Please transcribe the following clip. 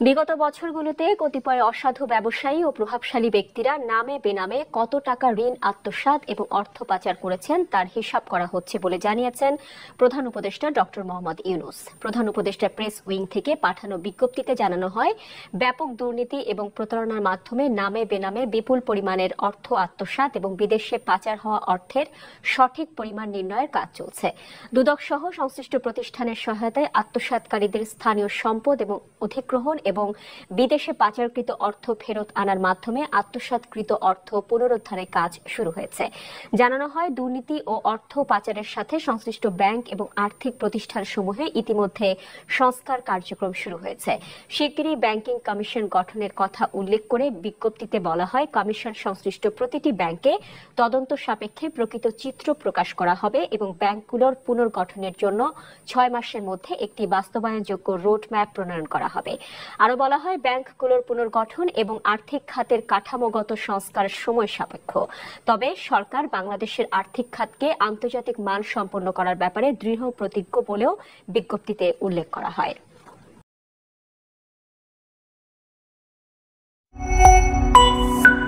বিগত বছরগুলোতে কতিপয় অসাধু ব্যবসায়ী ও প্রভাবশালী ব্যক্তিরা নামে বেনামে কত টাকা ঋণ আত্মসাৎ এবং অর্থ পাচার করেছেন তার হিসাব করা হচ্ছে বলে জানিয়েছেন প্রধান উপদেষ্টা ডক্টর মোহাম্মদ ইউনূস। প্রধান উপদেষ্টা প্রেস উইং থেকে পাঠানো বিজ্ঞপ্তিতে জানানো হয়, ব্যাপক দুর্নীতি এবং প্রতারণার মাধ্যমে নামে বেনামে বিপুল পরিমাণের অর্থ আত্মসাৎ এবং বিদেশে পাচার হওয়া অর্থের সঠিক পরিমাণ নির্ণয়ের কাজ চলছে। দুদক সহ সংশ্লিষ্ট প্রতিষ্ঠানের সহায়তায় আত্মসাৎকারীদের স্থানীয় সম্পদ এবং অধিগ্রহণ এবং বিদেশে পাচারকৃত অর্থ ফেরত আনার মাধ্যমে আত্মসাৎকৃত অর্থ পুনরুদ্ধারের কাজ শুরু হয়েছে। জানানো হয়, দুর্নীতি ও অর্থ পাচারের সাথে সংশ্লিষ্ট ব্যাংক এবং আর্থিক প্রতিষ্ঠানসমূহে ইতিমধ্যে সংস্কার কার্যক্রম শুরু হয়েছে। শিগগিরই ব্যাংকিং কমিশন গঠনের কথা উল্লেখ করে বিজ্ঞপ্তিতে বলা হয়, কমিশন সংশ্লিষ্ট প্রতিটি ব্যাংকে তদন্ত সাপেক্ষে প্রকৃত চিত্র প্রকাশ করা হবে এবং ব্যাংকগুলোর পুনর্গঠনের জন্য 6 মাসের মধ্যে একটি বাস্তবায়নযোগ্য রোডম্যাপ প্রণয়ন করা হবে। আরো বলা হয়, ব্যাংকগুলোর পুনর্গঠন এবং আর্থিক খাতের কাঠামোগত সংস্কার সময় সাপেক্ষ। তবে সরকার বাংলাদেশের আর্থিক খাতকে আন্তর্জাতিক মান সম্পন্ন করার ব্যাপারে দৃঢ় প্রতিজ্ঞ বলেও বিজ্ঞপ্তিতে উল্লেখ করা হয়।